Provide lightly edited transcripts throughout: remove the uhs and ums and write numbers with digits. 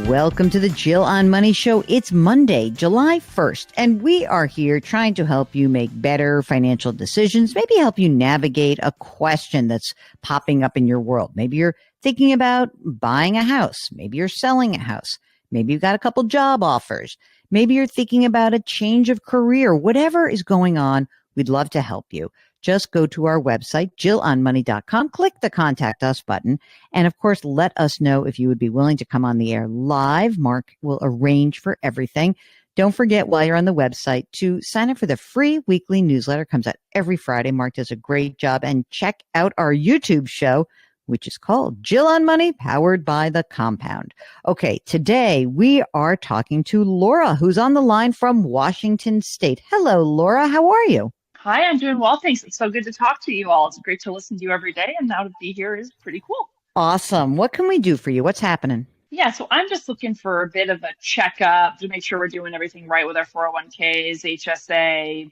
Welcome to the Jill on Money Show. It's Monday, July 1st, and we are here trying to help you make better financial decisions, maybe help you navigate a question that's popping up in your world. Maybe you're thinking about buying a house. Maybe you're selling a house. Maybe you've got a couple job offers. Maybe you're thinking about a change of career. Whatever is going on, we'd love to help you. Just go to our website, JillOnMoney.com, click the Contact Us button, and of course, let us know if you would be willing to come on the air live. Mark will arrange for everything. Don't forget, while you're on the website, to sign up for the free weekly newsletter. It comes out every Friday. Mark does a great job. And check out our YouTube show, which is called Jill on Money, powered by The Compound. Okay, today we are talking to Laura, who's on the line from Washington State. Hello, Laura. How are you? Hi, I'm doing well, thanks. It's so good to talk to you all. It's great to listen to you every day, and now to be here is pretty cool. Awesome. What can we do for you? What's happening? Yeah, so I'm just looking for a bit of a checkup to make sure we're doing everything right with our 401ks, HSA,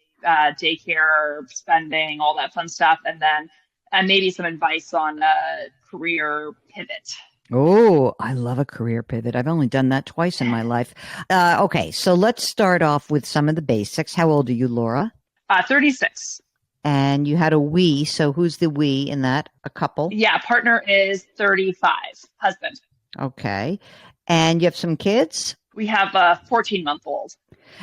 daycare, spending, all that fun stuff, and maybe some advice on career pivot. Oh, I love a career pivot. I've only done that twice in my life. Okay, so let's start off with some of the basics. How old are you, Laura? 36. And you had a we, so who's the we in that? A couple? Yeah, partner is 35, husband. Okay. And you have some kids? We have a 14-month-old.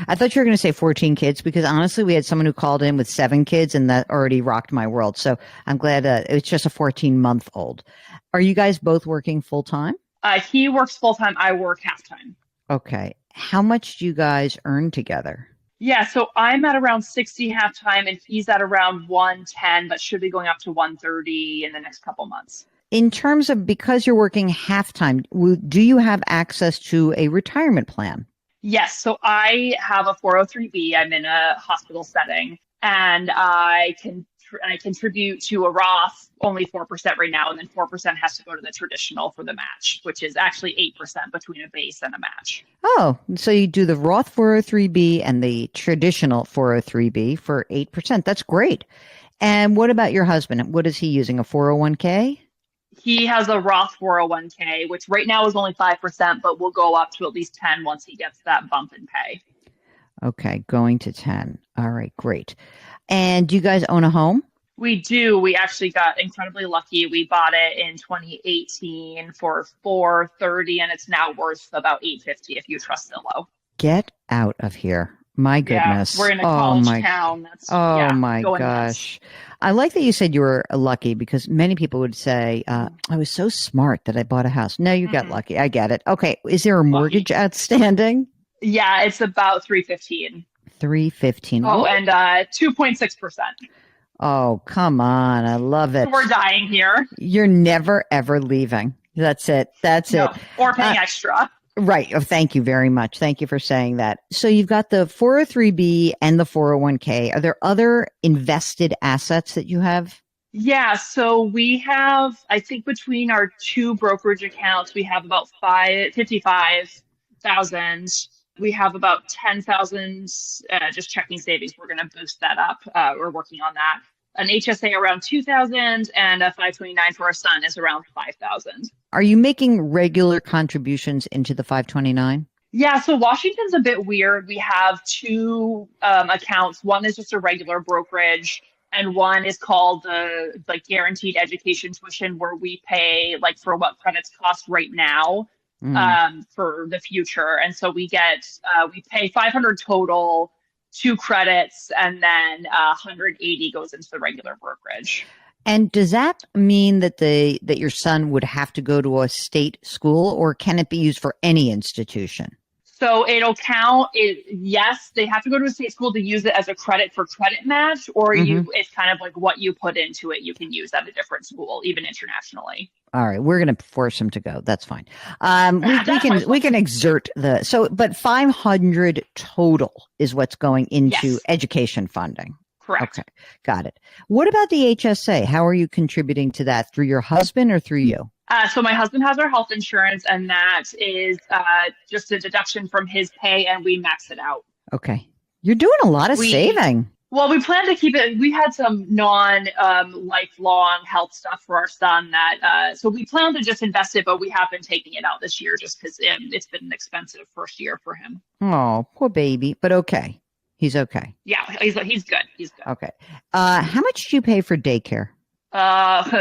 I thought you were going to say 14 kids because honestly, we had someone who called in with 7 kids and that already rocked my world. So I'm glad it's just a 14-month-old. Are you guys both working full-time? He works full-time. I work half-time. Okay. How much do you guys earn together? Yeah, so I'm at around 60 half-time and he's at around 110, but should be going up to 130 in the next couple months. In terms of, because you're working half-time, do you have access to a retirement plan? Yes, so I have a 403B. I'm in a hospital setting and I contribute to a Roth, only 4% right now, and then 4% has to go to the traditional for the match, which is actually 8% between a base and a match. Oh, so you do the Roth 403B and the traditional 403B for 8%. That's great. And what about your husband? What is he using, a 401k? He has a Roth 401k, which right now is only 5%, but will go up to at least 10 once he gets that bump in pay. Okay, going to 10. All right, great. And do you guys own a home? We do. We actually got incredibly lucky. We bought it in 2018 for $430, and it's now worth about $850 if you trust Zillow. Get out of here. My goodness. Yeah, we're in a college town. My gosh. Nuts. I like that you said you were lucky because many people would say, I was so smart that I bought a house. No, you got lucky. I get it. Okay. Is there a mortgage outstanding? Yeah, it's about $315. $315. Oh, and 2.6%. Oh, come on. I love it. We're dying here. You're never, ever leaving. That's it. That's it. Or paying extra. Right. Oh, thank you very much. Thank you for saying that. So you've got the 403B and the 401k. Are there other invested assets that you have? Yeah. So we have, I think between our 2 brokerage accounts, we have about 55,000. We have about 10,000 just checking savings. We're going to boost that up. We're working on that. An HSA around 2,000 and a 529 for our son is around 5,000. Are you making regular contributions into the 529? Yeah, so Washington's a bit weird. We have 2 accounts. One is just a regular brokerage, and one is called the guaranteed education tuition, where we pay for what credits cost right now for the future. And so we pay 500 total. 2 credits, and then 180 goes into the regular brokerage. And does that mean that that your son would have to go to a state school, or can it be used for any institution? So it'll count. Yes, they have to go to a state school to use it as a credit for credit match, or it's kind of like what you put into it, you can use at a different school, even internationally. All right, we're going to force him to go. That's fine. We can exert but 500 total is what's going into education funding. Correct. Okay, got it. What about the HSA? How are you contributing to that? Through your husband or through you? So my husband has our health insurance, and that is just a deduction from his pay, and we max it out. Okay. You're doing a lot of saving. Well, we plan to keep it. We had some non lifelong health stuff for our son that, so we plan to just invest it, but we have been taking it out this year just because it's been an expensive first year for him. Oh, poor baby. But okay. He's okay. Yeah, he's good. He's good. Okay. How much do you pay for daycare?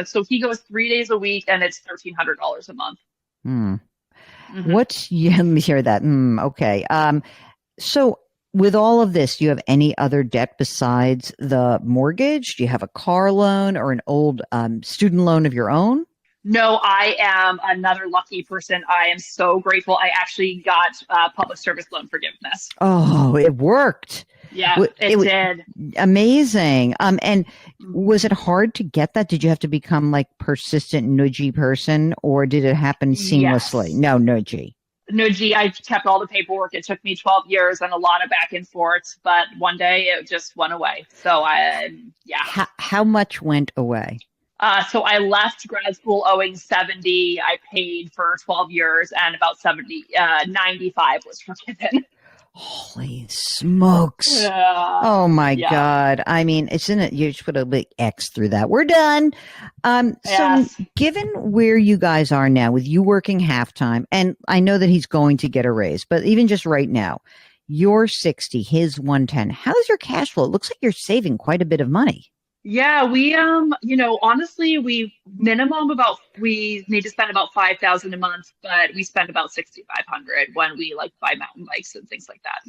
So he goes 3 days a week and it's $1,300 a month. Hmm. Hmm. Yeah, let me hear that. Okay. So with all of this, do you have any other debt besides the mortgage? Do you have a car loan or an old student loan of your own? No, I am another lucky person. I am so grateful. I actually got public service loan forgiveness. Oh, it worked. Yeah, W- it was did. amazing. And was it hard to get that? Did you have to become like persistent nudgy person, or did it happen seamlessly? Yes. No, nudgy. No, gee, I kept all the paperwork. It took me 12 years and a lot of back and forth, but one day it just went away. So yeah. How much went away? So I left grad school owing 70. I paid for 12 years and about 70, 95 was forgiven. Holy smokes. Yeah. Oh my Yeah. God. I mean, it's in it. You just put a big X through that. We're done. So Yes. given where you guys are now with you working halftime, and I know that he's going to get a raise, but even just right now, you're 60, his 110. How's your cash flow? It looks like you're saving quite a bit of money. Yeah, honestly, we need to spend about 5,000 a month, but we spend about 6,500 when we like buy mountain bikes and things like that.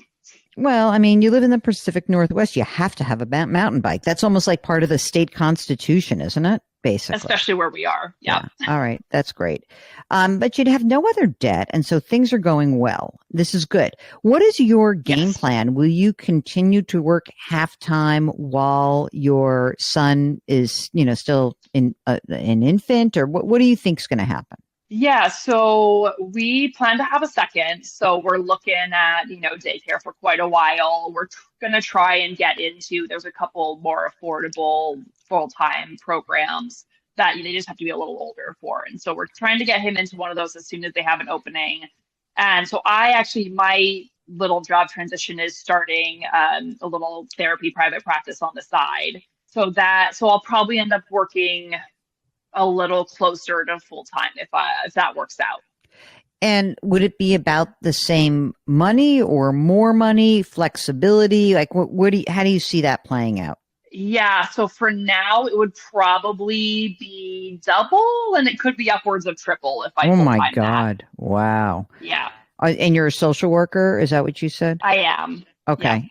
Well, I mean, you live in the Pacific Northwest. You have to have a mountain bike. That's almost like part of the state constitution, isn't it? Basically. Especially where we are. Yeah. All right. That's great. But you'd have no other debt. And so things are going well. This is good. What is your game Yes. plan? Will you continue to work half-time while your son is, still an infant, or what do you think is going to happen? Yeah, so we plan to have a second. So we're looking at, daycare for quite a while. We're going to try and get into, there's a couple more affordable full-time programs that they just have to be a little older for. And so we're trying to get him into one of those as soon as they have an opening. And so my little job transition is starting a little therapy private practice on the side. So I'll probably end up working a little closer to full time if that works out. And would it be about the same money or more money, flexibility? Like, how do you see that playing out? Yeah, so for now it would probably be double, and it could be upwards of triple if I Oh full my time that. God. Wow. Yeah, And you're a social worker? Is that what you said? I am. Yeah. Okay.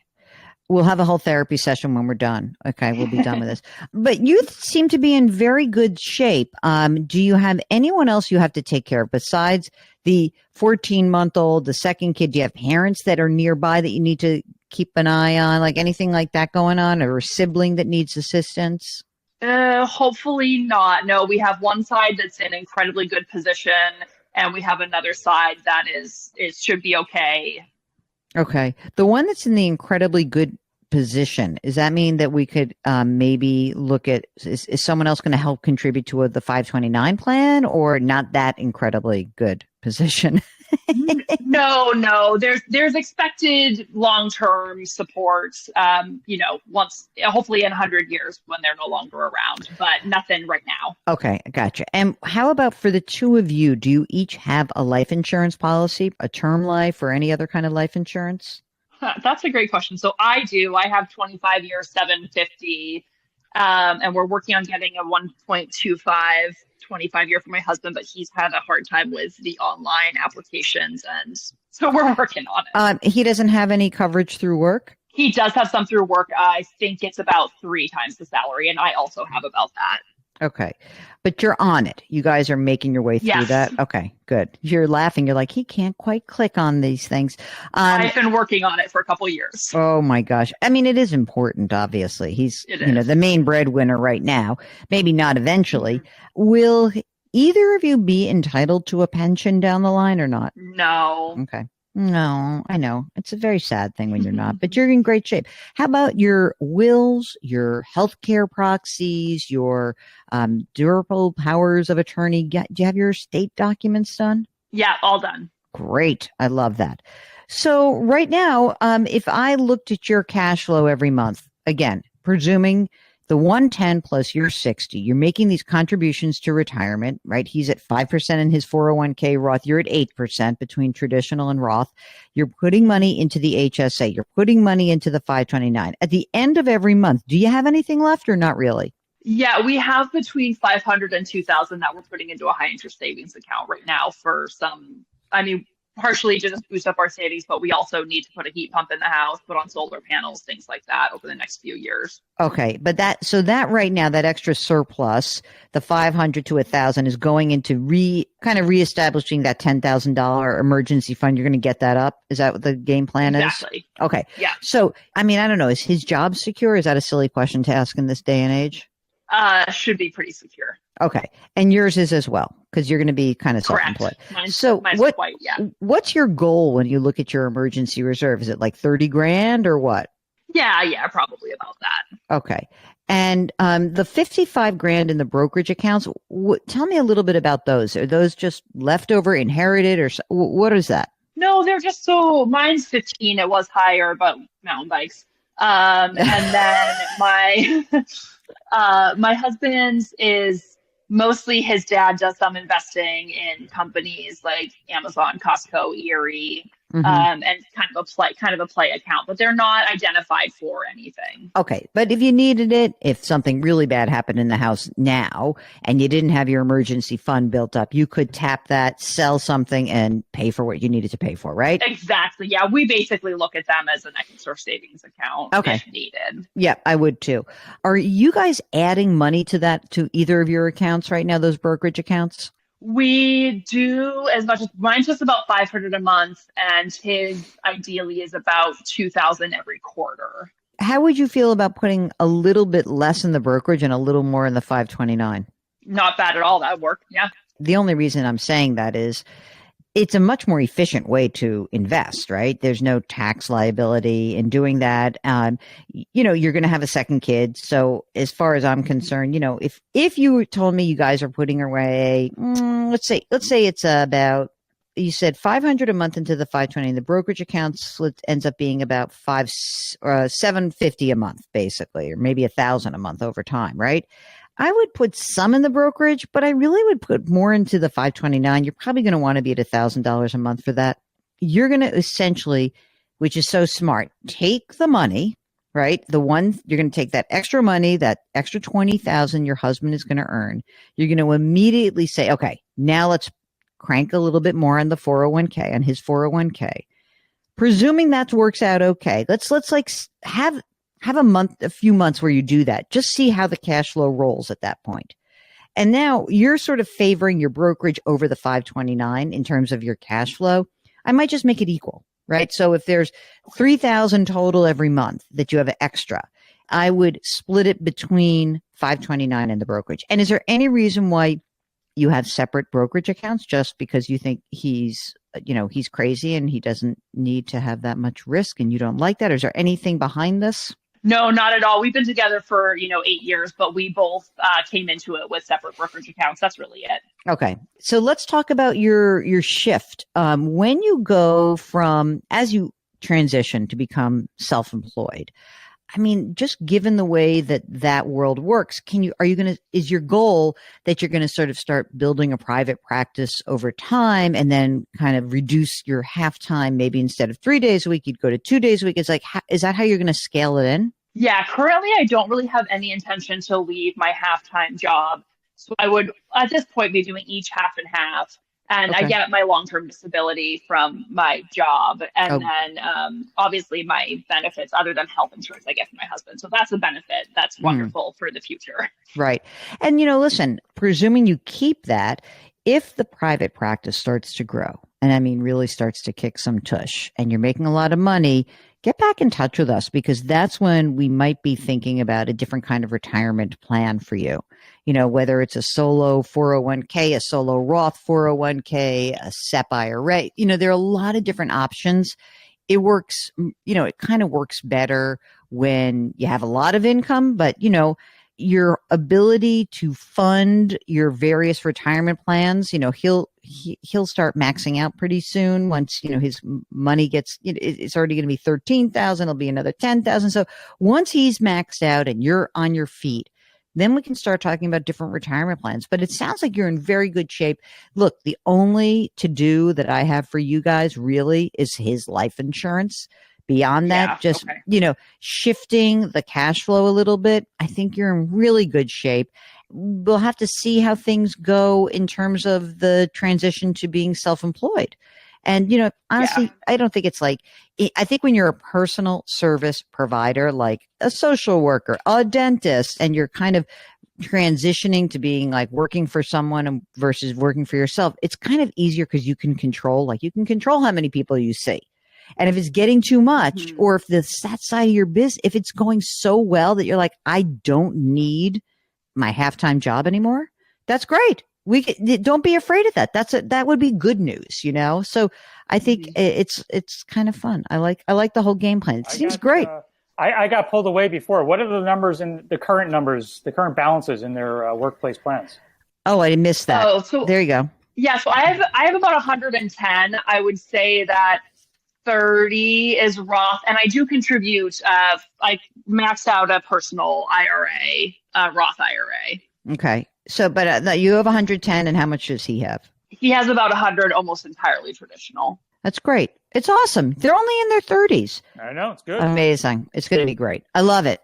We'll have a whole therapy session when we're done. Okay, we'll be done with this. But you seem to be in very good shape. Do you have anyone else you have to take care of besides the 14-month-old, the second kid? Do you have parents that are nearby that you need to keep an eye on, like anything like that going on, or a sibling that needs assistance? Hopefully not. No, we have one side that's in incredibly good position, and we have another side that it should be okay. Okay. The one that's in the incredibly good position, does that mean that we could maybe look at, is someone else going to help contribute to the 529 plan, or not that incredibly good position? No. There's expected long-term support, once hopefully in 100 years when they're no longer around, but nothing right now. Okay, gotcha. And how about for the two of you? Do you each have a life insurance policy, a term life, or any other kind of life insurance? That's a great question. So I do. I have 25 years, 750, and we're working on getting a 1.25 25-year for my husband, but he's had a hard time with the online applications, and so we're working on it. He doesn't have any coverage through work? He does have some through work. I think it's about 3 times the salary, and I also have about that. Okay. But you're on it. You guys are making your way through Yes. that. Okay, good. You're laughing. You're like, he can't quite click on these things. I've been working on it for a couple years. Oh my gosh. I mean, it is important, obviously. He's, It is. the main breadwinner right now. Maybe not eventually. Will either of you be entitled to a pension down the line or not? No. Okay. No, I know. It's a very sad thing when you're not, but you're in great shape. How about your wills, your healthcare proxies, your durable powers of attorney? Do you have your estate documents done? Yeah, all done. Great. I love that. So right now, if I looked at your cash flow every month, again, presuming the 110 plus your 60, you're making these contributions to retirement, right? He's at 5% in his 401k Roth. You're at 8% between traditional and Roth. You're putting money into the HSA. You're putting money into the 529. At the end of every month, do you have anything left or not really? Yeah, we have between 500 and 2,000 that we're putting into a high interest savings account right now for some, partially to just boost up our savings, but we also need to put a heat pump in the house, put on solar panels, things like that over the next few years. Okay, but that right now, that extra surplus, the 500 to 1,000 is going into reestablishing that $10,000 emergency fund. You're going to get that up. Is that what the game plan is? Exactly. Okay. Yeah. So, I don't know. Is his job secure? Is that a silly question to ask in this day and age? Should be pretty secure. Okay. And yours is as well, because you're going to be kind of self-employed. Mine's what's your goal when you look at your emergency reserve? Is it like 30 grand or what? Yeah, probably about that. Okay. And the 55 grand in the brokerage accounts, tell me a little bit about those. Are those just leftover, inherited, or what is that? No, they're just mine's 15. It was higher, but mountain bikes. And then my husband's is mostly his dad does some investing in companies like Amazon, Costco, Erie, and kind of a play account, but they're not identified for anything. Okay. But if you needed it, if something really bad happened in the house now and you didn't have your emergency fund built up, you could tap that, sell something and pay for what you needed to pay for, right? Exactly. Yeah. We basically look at them as an extra savings account if needed. Yeah, I would too. Are you guys adding money to either of your accounts right now, those brokerage accounts? We do as much as mine's just about 500 a month, and his ideally is about 2,000 every quarter. How would you feel about putting a little bit less in the brokerage and a little more in the 529? Not bad at all. That worked. Yeah. The only reason I'm saying that is it's a much more efficient way to invest, right? There's no tax liability in doing that. You're going to have a second kid. So as far as I'm concerned, if you told me you guys are putting away, let's say it's about, you said 500 a month into the 520, the brokerage accounts ends up being about 750 a month, basically, or maybe 1,000 a month over time, right? I would put some in the brokerage, but I really would put more into the 529. You're probably going to want to be at $1,000 a month for that. You're going to essentially, which is so smart, take the money, right? You're going to take that extra money, that extra 20,000 your husband is going to earn. You're going to immediately say, okay, now let's crank a little bit more on the 401k, on his 401k. Presuming that works out okay. Let's like have a few months where you do that. Just see how the cash flow rolls at that point. And now you're sort of favoring your brokerage over the 529 in terms of your cash flow. I might just make it equal, right? So if there's 3,000 total every month that you have extra, I would split it between 529 and the brokerage. And is there any reason why you have separate brokerage accounts, just because you think he's crazy and he doesn't need to have that much risk and you don't like that? Or is there anything behind this? No, not at all. We've been together for, 8 years, but we both came into it with separate brokerage accounts. That's really it. Okay. So let's talk about your shift. When you go as you transition to become self-employed, just given the way that world works, is your goal that you're going to sort of start building a private practice over time and then kind of reduce your half time? Maybe instead of 3 days a week, you'd go to 2 days a week. It's like, is that how you're going to scale it in? Yeah, currently I don't really have any intention to leave my half-time job. So I would, at this point, be doing each half and half. And I get my long-term disability from my job. And then obviously my benefits, other than health insurance, I get from my husband. So that's a benefit. That's wonderful for the future. Right. And, listen, presuming you keep that, if the private practice starts to grow, and really starts to kick some tush, and you're making a lot of money, get back in touch with us, because that's when we might be thinking about a different kind of retirement plan for you. Whether it's a solo 401k, a solo Roth 401k, a SEP IRA, there are a lot of different options. It works, it kind of works better when you have a lot of income, but, your ability to fund your various retirement plans, he'll start maxing out pretty soon. Once, his money gets, it's already going to be 13,000. It'll be another 10,000. So once he's maxed out and you're on your feet, then we can start talking about different retirement plans. But it sounds like you're in very good shape. Look, the only to-do that I have for you guys really is his life insurance. Beyond that, shifting the cash flow a little bit, I think you're in really good shape. We'll have to see how things go in terms of the transition to being self-employed. And, honestly, I don't think it's I think when you're a personal service provider, like a social worker, a dentist, and you're kind of transitioning to being like working for someone versus working for yourself, it's kind of easier because you can control how many people you see. And if it's getting too much, or if that side of your business, if it's going so well that you're like, I don't need my half-time job anymore, that's great. Don't be afraid of that. That would be good news, So I think it's kind of fun. I like the whole game plan. It seems great. I got pulled away before. What are the numbers in the current balances in their workplace plans? Oh, I missed that. Oh, so there you go. Yeah. So I have about 110. I would say that 30 is Roth, and I do contribute. I maxed out a personal IRA, Roth IRA. Okay. So, but you have 110, and how much does he have? He has about 100, almost entirely traditional. That's great. It's awesome. They're only in their 30s. I know. It's good. Amazing. It's going to be great. I love it.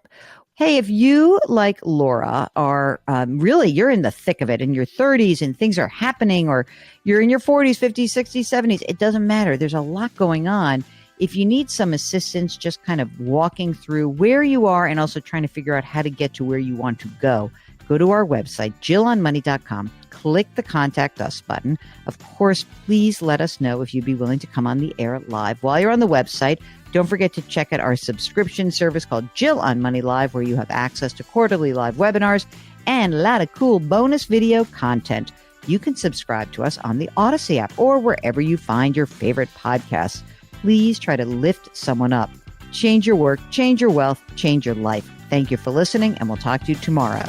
Hey, if you, like Laura, are really, you're in the thick of it in your 30s and things are happening, or you're in your 40s, 50s, 60s, 70s, it doesn't matter. There's a lot going on. If you need some assistance, just kind of walking through where you are and also trying to figure out how to get to where you want to go to our website, JillOnMoney.com. Click the Contact Us button. Of course, please let us know if you'd be willing to come on the air live. While you're on the website, don't forget to check out our subscription service called Jill on Money Live, where you have access to quarterly live webinars and a lot of cool bonus video content. You can subscribe to us on the Odyssey app or wherever you find your favorite podcasts. Please try to lift someone up. Change your work, change your wealth, change your life. Thank you for listening, and we'll talk to you tomorrow.